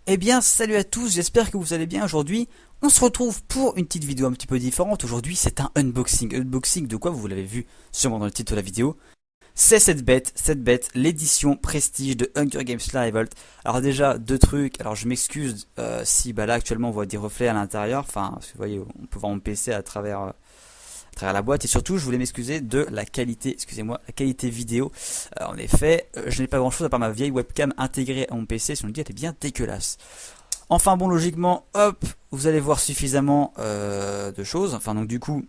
Eh bien, salut à tous, j'espère que vous allez bien aujourd'hui. On se retrouve pour une petite vidéo un petit peu différente. Aujourd'hui, c'est un unboxing. Unboxing de quoi vous l'avez vu sûrement dans le titre de la vidéo. C'est cette bête, l'édition prestige de Hunger Games La Révolte. Alors déjà, deux trucs. Alors je m'excuse si là actuellement on voit des reflets à l'intérieur. Enfin, vous voyez, on peut voir mon PC à travers la boîte. Et surtout, je voulais m'excuser de la qualité, excusez-moi, la qualité vidéo. En effet, je n'ai pas grand chose à part ma vieille webcam intégrée à mon PC. Si on le dit, elle est bien dégueulasse. Enfin bon, logiquement, hop, vous allez voir suffisamment de choses. Enfin donc du coup,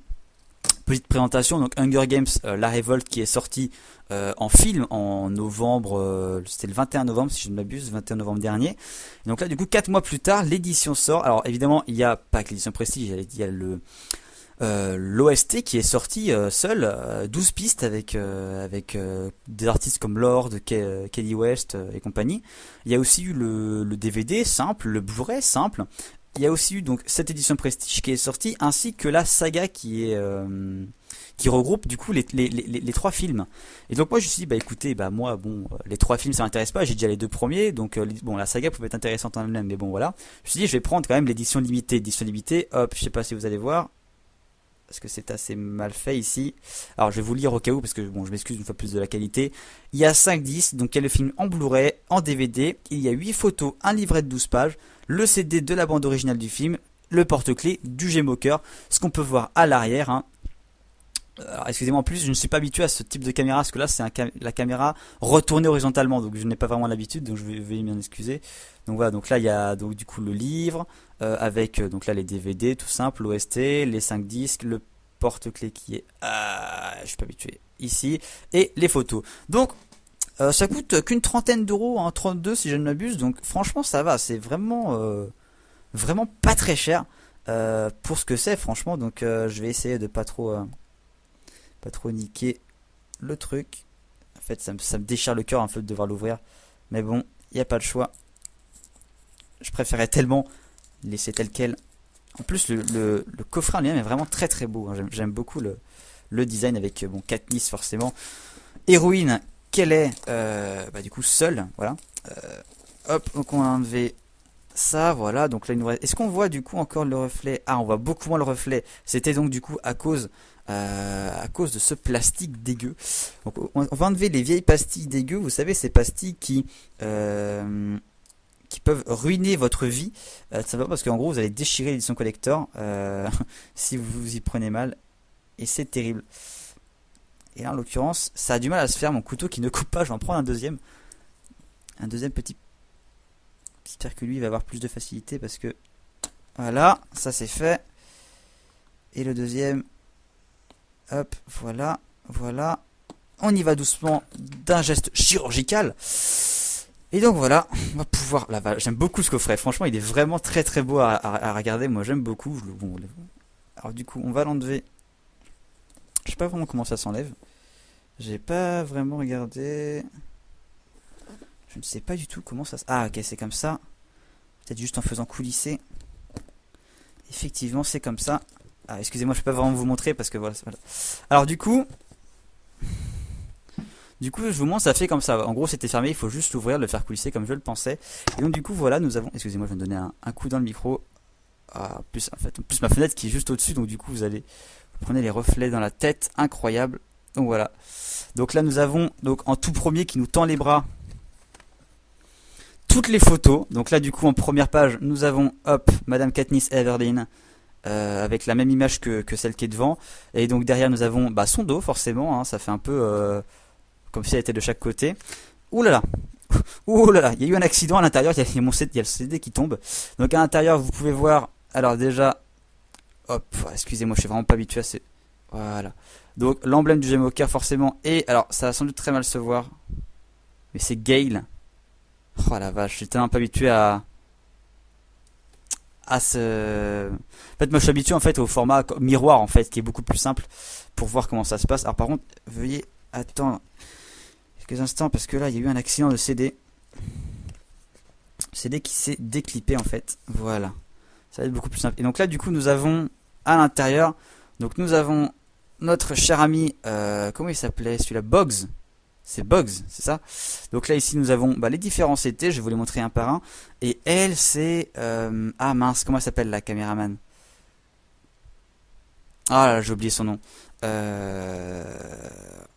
petite présentation. Donc Hunger Games, La Révolte qui est sorti en film en novembre, c'était le 21 novembre si je ne m'abuse, 21 novembre dernier. Et donc là du coup, 4 mois plus tard, l'édition sort. Alors évidemment, il n'y a pas que l'édition Prestige, il y a l'OST qui est sorti seul, 12 pistes avec des artistes comme Lord, Kelly West et compagnie. Il y a aussi eu le DVD simple, le Blu-ray simple. Il y a aussi eu donc cette édition Prestige qui est sortie, ainsi que la saga qui regroupe du coup les trois films. Et donc moi je me suis dit bah écoutez moi bon les trois films ça m'intéresse pas, j'ai déjà les deux premiers donc bon la saga pouvait être intéressante en elle-même mais bon voilà. Je me suis dit je vais prendre quand même l'édition limitée, hop, je sais pas si vous allez voir parce que c'est assez mal fait ici. Alors je vais vous lire au cas où parce que bon je m'excuse une fois plus de la qualité. Il y a 5 disques, donc il y a le film en Blu-ray, en DVD, il y a 8 photos, un livret de 12 pages, le CD de la bande originale du film, le porte-clés, du Gmoker, ce qu'on peut voir à l'arrière. Alors excusez-moi en plus, je ne suis pas habitué à ce type de caméra parce que là c'est la caméra retournée horizontalement donc je n'ai pas vraiment l'habitude donc je vais m'en excuser. Donc voilà, donc là il y a donc du coup le livre avec donc là les DVD tout simple, l'OST, les 5 disques, le porte-clés qui est je suis pas habitué ici et les photos. Donc ça coûte qu'une trentaine d'euros, hein, 32 si je ne m'abuse, donc franchement ça va, c'est vraiment pas très cher pour ce que c'est franchement donc je vais essayer de pas trop niquer le truc. En fait, ça me déchire le cœur un peu de devoir l'ouvrir. Mais bon, il n'y a pas le choix. Je préférais tellement laisser tel quel. En plus, le coffret en lui-même est vraiment très très beau. J'aime beaucoup le design avec bon, Katniss forcément. Héroïne, qu'elle est du coup seule. Voilà. Hop, donc on a enlevé ça, voilà. Donc là, il nous reste... Est-ce qu'on voit du coup encore le reflet? Ah, on voit beaucoup moins le reflet. C'était donc du coup à cause de ce plastique dégueu. Donc on va enlever les vieilles pastilles dégueu. Vous savez ces pastilles qui peuvent ruiner votre vie. Simplement parce qu'en gros vous allez déchirer l'édition collector si vous vous y prenez mal. Et c'est terrible. Et là en l'occurrence ça a du mal à se faire. Mon couteau qui ne coupe pas. Je vais en prendre un deuxième. Un deuxième petit. J'espère que lui va avoir plus de facilité parce que voilà, ça c'est fait. Et le deuxième. Hop, voilà, voilà. On y va doucement d'un geste chirurgical. Et donc voilà, on va pouvoir... j'aime beaucoup ce coffret, franchement il est vraiment très très beau à regarder, moi j'aime beaucoup. Alors du coup on va l'enlever. Je sais pas vraiment comment ça s'enlève. J'ai pas vraiment regardé. Je ne sais pas du tout comment ça... Ah ok, c'est comme ça. Peut-être juste en faisant coulisser. Effectivement c'est comme ça. Ah, excusez-moi, je peux pas vraiment vous montrer parce que voilà. Alors du coup, je vous montre, ça fait comme ça. En gros, c'était fermé, il faut juste l'ouvrir, le faire coulisser comme je le pensais. Et donc du coup, voilà, nous avons. Excusez-moi, je vais me donner un coup dans le micro. Ah, en plus ma fenêtre qui est juste au-dessus, donc du coup, vous prenez les reflets dans la tête, incroyable. Donc voilà. Donc là, nous avons donc en tout premier qui nous tend les bras. Toutes les photos. Donc là, du coup, en première page, nous avons hop, Madame Katniss Everdeen. Avec la même image que celle qui est devant. Et donc derrière nous avons son dos forcément, hein, ça fait un peu comme si elle était de chaque côté. Ouh là là, ouh là là, il y a eu un accident à l'intérieur, il y a le CD qui tombe. Donc à l'intérieur vous pouvez voir, alors déjà, hop, excusez-moi je suis vraiment pas habitué à ces... Voilà. Donc l'emblème du Gmoker forcément, et alors ça va sans doute très mal se voir, mais c'est Gale. Oh la vache, je suis tellement pas habitué à ce... En fait, moi je suis habitué en fait au format miroir en fait, qui est beaucoup plus simple pour voir comment ça se passe. Alors par contre, veuillez attendre quelques instants parce que là il y a eu un accident de CD. CD qui s'est déclippé en fait. Voilà, ça va être beaucoup plus simple. Et donc là du coup nous avons à l'intérieur, donc nous avons notre cher ami, comment il s'appelait celui-là, Boggs. C'est Bugs, c'est ça. Donc là ici nous avons les différents CT, je vais vous les montrer un par un. Et elle c'est... ah mince, comment elle s'appelle la caméraman? Ah là là, j'ai oublié son nom. Oh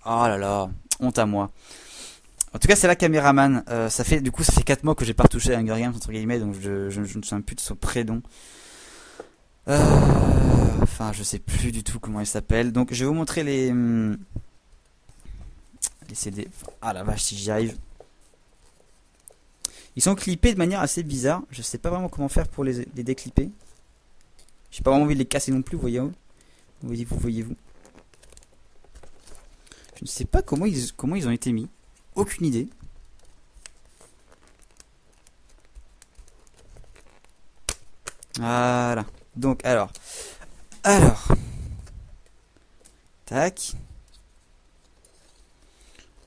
là là, honte à moi. En tout cas c'est la caméraman. Ça fait 4 mois que j'ai pas retouché à Hunger Games entre guillemets, donc je ne me souviens plus de son prénom. Enfin je sais plus du tout comment elle s'appelle. Donc je vais vous montrer les CD. Ah la vache si j'y arrive. Ils sont clippés de manière assez bizarre. Je sais pas vraiment comment faire pour les déclipper. J'ai pas vraiment envie de les casser non plus, voyez-vous. Voyez-vous. Je ne sais pas comment ils ont été mis. Aucune idée. Voilà. Donc alors. Tac.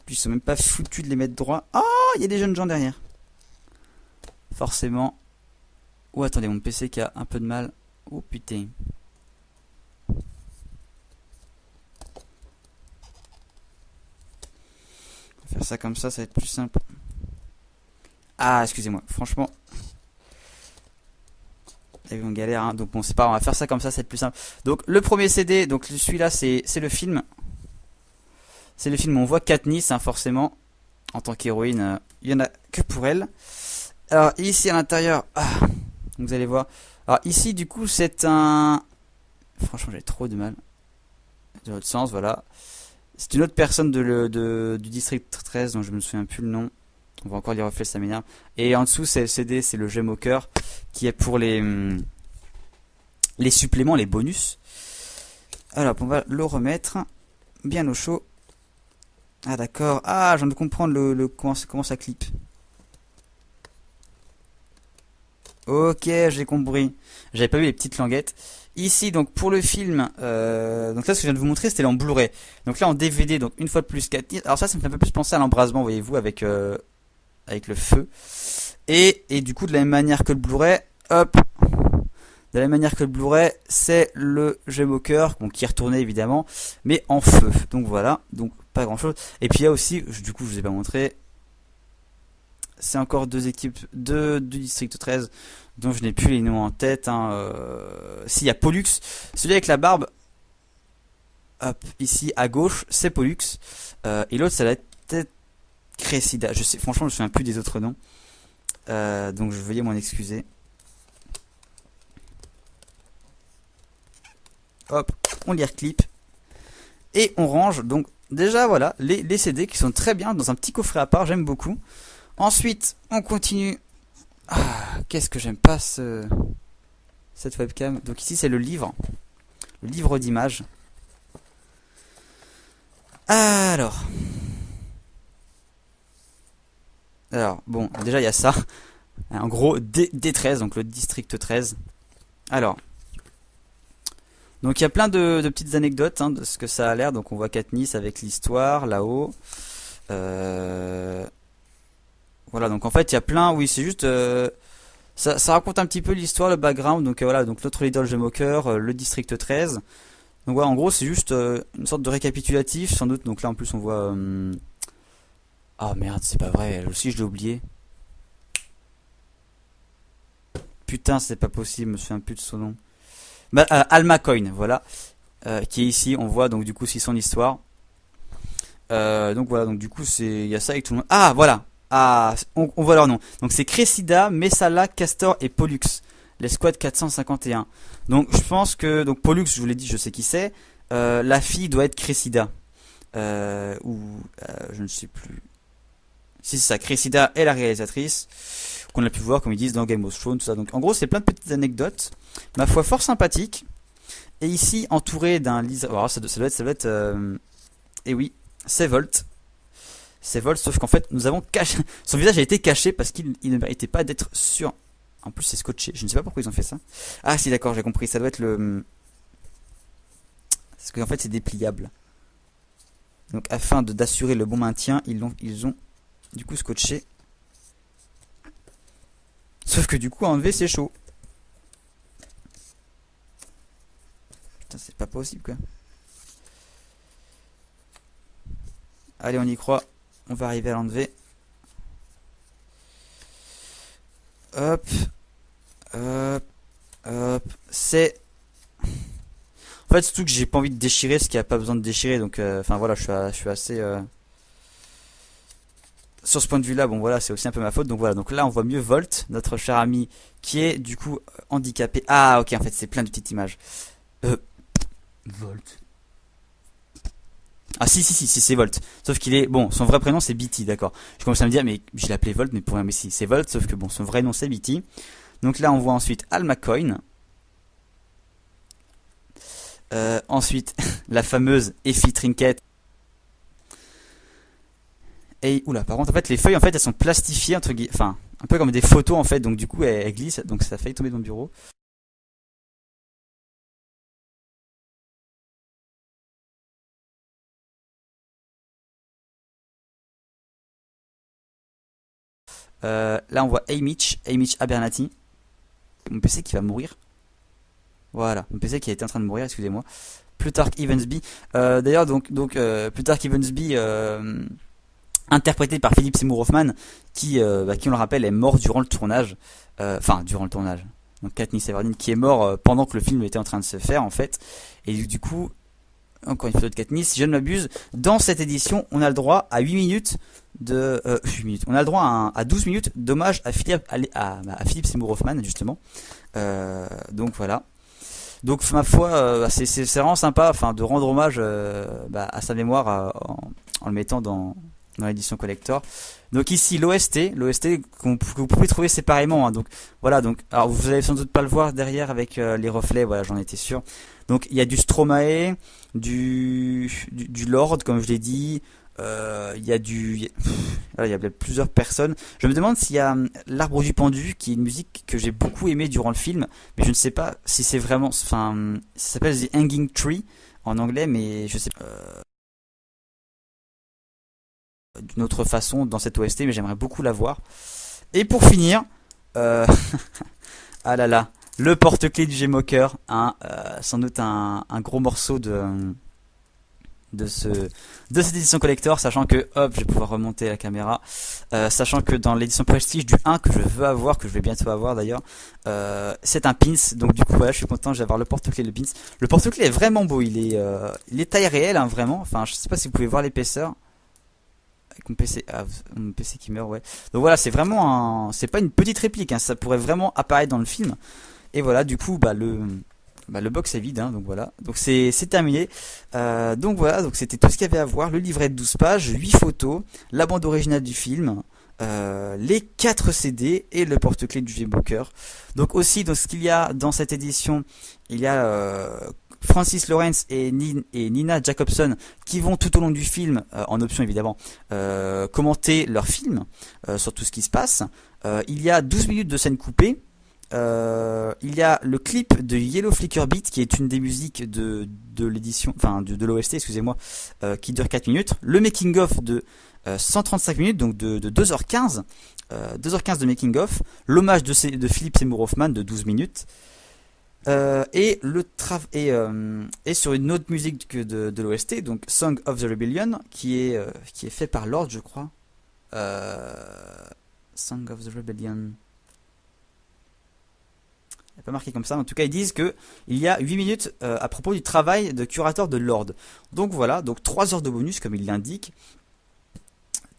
Puis ils sont même pas foutus de les mettre droit. Oh, il y a des jeunes gens derrière. Forcément. Oh, attendez, mon PC qui a un peu de mal. Oh putain. On va faire ça comme ça va être plus simple. Ah, excusez-moi, franchement. Il y a eu une galère, hein. Donc bon, c'est pas grave, on va faire ça comme ça va être plus simple. Donc le premier CD, donc celui-là, c'est le film. C'est le film où on voit Katniss, hein, forcément. En tant qu'héroïne, il y en a que pour elle. Alors ici à l'intérieur, vous allez voir. Alors ici du coup c'est un... Franchement j'ai trop de mal. De l'autre sens, voilà. C'est une autre personne du district 13 dont je me souviens plus le nom. On va encore les reflets, ça m'énerve. Et en dessous c'est le CD, c'est le Gemme au cœur qui est pour les suppléments, les bonus. Alors on va le remettre bien au chaud. Ah d'accord. Ah, je viens de comprendre comment ça clip. Ok, j'ai compris. J'avais pas vu les petites languettes. Ici, donc pour le film, donc là ce que je viens de vous montrer, c'était en Blu-ray. Donc là en DVD, donc une fois de plus 4. Alors ça me fait un peu plus penser à l'embrasement, voyez-vous, avec le feu. Et du coup, de la même manière que le Blu-ray, hop, de la même manière que le Blu-ray, c'est le Gemme au cœur, bon, qui est retourné évidemment, mais en feu. Donc voilà, donc pas grand-chose. Et puis il y a aussi, du coup, je vous ai pas montré. C'est encore deux équipes du district 13 dont je n'ai plus les noms en tête. Hein. Si, il y a Pollux, celui avec la barbe. Hop, ici à gauche, c'est Pollux. Et l'autre, ça va être peut-être Cressida. Je sais, franchement, je ne me souviens plus des autres noms. Donc, je veuillez m'en excuser. Hop, on les reclippe. Et on range. Donc, déjà, voilà, les CD qui sont très bien dans un petit coffret à part. J'aime beaucoup. Ensuite, on continue. Ah, qu'est-ce que j'aime pas cette webcam. Donc ici, c'est le livre d'images. Alors, bon, déjà il y a ça. En gros, D13, donc le district 13. Alors, donc il y a plein de petites anecdotes de ce que ça a l'air. Donc on voit Katniss avec l'histoire là-haut. Voilà, donc en fait il y a plein, oui c'est juste, ça raconte un petit peu l'histoire, le background, donc voilà, donc l'autre idole Gemme au cœur, le district 13. Donc voilà, en gros c'est juste une sorte de récapitulatif sans doute, donc là en plus on voit... Ah merde, c'est pas vrai, elle aussi je l'ai oublié. Putain, c'est pas possible, je me souviens plus de son nom. Alma Coin, voilà, qui est ici, on voit donc du coup c'est son histoire. Donc voilà, donc du coup il y a ça avec tout le monde. Ah voilà. Ah, on voit leur nom. Donc c'est Cressida, Messala, Castor et Pollux. L'escouade 451. Donc je pense que donc Pollux, je vous l'ai dit, je sais qui c'est. La fille doit être Cressida. Je ne sais plus. Si c'est ça, Cressida est la réalisatrice qu'on a pu voir, comme ils disent dans Game of Thrones, tout ça. Donc en gros, c'est plein de petites anecdotes, ma foi fort sympathiques. Et ici, entouré d'un liseur. Alors ça doit être. Et oui, c'est Volt. C'est Volt, sauf qu'en fait nous avons caché. Son visage a été caché parce qu'il ne méritait pas d'être sur. En plus c'est scotché, je ne sais pas pourquoi ils ont fait ça. Ah si d'accord, j'ai compris, ça doit être le... Parce qu'en fait c'est dépliable. Donc afin d'assurer le bon maintien, ils ont du coup scotché. Sauf que du coup à enlever c'est chaud. Putain c'est pas possible quoi. Allez on y croit. on va arriver à l'enlever. Hop, hop, hop. C'est... En fait, surtout que j'ai pas envie de déchirer ce qui a pas besoin de déchirer. Donc, enfin voilà, je suis assez... Sur ce point de vue là, bon voilà, c'est aussi un peu ma faute. Donc voilà, donc là on voit mieux Volt, notre cher ami, qui est du coup handicapé. Ah ok, en fait c'est plein de petites images. Volt. Ah si c'est Volt. Sauf qu'il est... Bon, son vrai prénom c'est BT, d'accord. Je commence à me dire, mais je l'ai appelé Volt, mais pour rien, mais si, c'est Volt, sauf que bon, son vrai nom c'est BT. Donc là on voit ensuite Al McCoy. Ensuite, la fameuse Effie Trinket. Et oula, par contre, en fait, les feuilles, en fait, elles sont plastifiées entre guillemets, enfin, un peu comme des photos, en fait. Donc du coup, elles glissent, donc ça a failli tomber dans mon bureau. Là, on voit Haymitch Abernathy, mon PC qui va mourir. Voilà, mon PC qui était en train de mourir, excusez-moi. Plutarch Evensby. D'ailleurs, Plutarch Evensby, interprété par Philip Seymour Hoffman, qui on le rappelle, est mort durant le tournage. Enfin, durant le tournage. Donc Katniss Everdeen, qui est mort pendant que le film était en train de se faire, en fait. Et du coup, encore une photo de Katniss, si je ne m'abuse, dans cette édition, on a le droit à 8 minutes de... 8 minutes. On a le droit à 12 minutes d'hommage à Philip Seymour Hoffman, justement. Donc voilà. Donc ma foi, c'est vraiment sympa, enfin, de rendre hommage à sa mémoire en le mettant dans l'édition collector. Donc ici l'OST que vous pouvez trouver séparément. Hein. Donc voilà, donc alors vous allez sans doute pas le voir derrière avec les reflets, voilà, j'en étais sûr. Donc il y a du Stromae, du Lord comme je l'ai dit. Il y a voilà, il y a plusieurs personnes. Je me demande s'il y a l'Arbre du Pendu, qui est une musique que j'ai beaucoup aimée durant le film, mais je ne sais pas si c'est vraiment, enfin, ça s'appelle The Hanging Tree en anglais, mais je sais pas d'une autre façon dans cette OST, mais j'aimerais beaucoup la voir. Et pour finir, ah là là, le porte-clés du G-Mocker, hein, sans doute un gros morceau de cette édition collector, sachant que hop, je vais pouvoir remonter la caméra, sachant que dans l'édition prestige du 1 que je veux avoir, que je vais bientôt avoir d'ailleurs, c'est un pins. Donc du coup voilà, je suis content, je vais avoir le porte-clés, le pins. Le porte-clés est vraiment beau, il est taille réelle, hein, vraiment. Enfin, je sais pas si vous pouvez voir l'épaisseur avec mon PC qui meurt, ouais. Donc voilà, c'est vraiment c'est pas une petite réplique, hein, ça pourrait vraiment apparaître dans le film. Et voilà, du coup le box est vide, hein, donc voilà. Donc c'est terminé. Donc voilà, donc c'était tout ce qu'il y avait à voir. Le livret de 12 pages, 8 photos, la bande originale du film, les 4 CD et le porte-clés du G-Booker. Donc aussi, dans ce qu'il y a dans cette édition, il y a Francis Lawrence et Nina Jacobson qui vont tout au long du film, en option évidemment, commenter leur film sur tout ce qui se passe. Il y a 12 minutes de scènes coupées. Il y a le clip de Yellow Flicker Beat qui est une des musiques de l'édition, enfin de l'OST, excusez-moi, qui dure 4 minutes. Le making of de 135 minutes, donc de 2h15, 2h15 de making of. L'hommage de Philip Seymour Hoffman de 12 minutes. Et sur une autre musique de l'OST, donc Song of the Rebellion, qui est fait par Lord, je crois. Song of the Rebellion. Il n'est pas marqué comme ça. En tout cas, ils disent que il y a 8 minutes à propos du travail de curateur de Lord. Donc voilà, donc 3 heures de bonus comme il l'indique.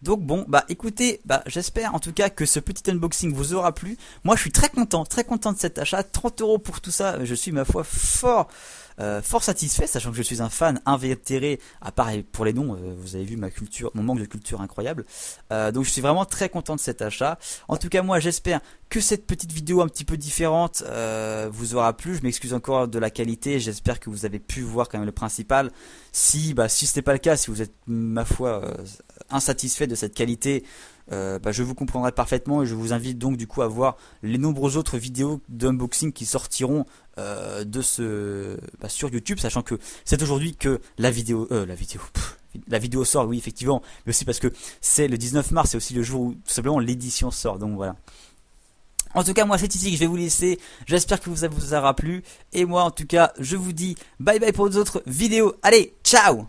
Donc bon, bah écoutez, j'espère en tout cas que ce petit unboxing vous aura plu. Moi je suis très content de cet achat. 30 € pour tout ça, je suis ma foi fort satisfait, sachant que je suis un fan invétéré, à part pour les noms, vous avez vu mon manque de culture incroyable. Donc je suis vraiment très content de cet achat. En tout cas moi j'espère que cette petite vidéo un petit peu différente vous aura plu. Je m'excuse encore de la qualité, j'espère que vous avez pu voir quand même le principal. Si ce n'est pas le cas, si vous êtes ma foi insatisfait de cette qualité, je vous comprendrai parfaitement et je vous invite donc du coup à voir les nombreuses autres vidéos d'unboxing qui sortiront sur YouTube, sachant que c'est aujourd'hui que la vidéo sort, oui effectivement, mais aussi parce que c'est le 19 mars, c'est aussi le jour où tout simplement l'édition sort, donc voilà. En tout cas moi c'est ici que je vais vous laisser, j'espère que ça vous aura plu, et moi en tout cas je vous dis bye bye pour d'autres vidéos, allez ciao.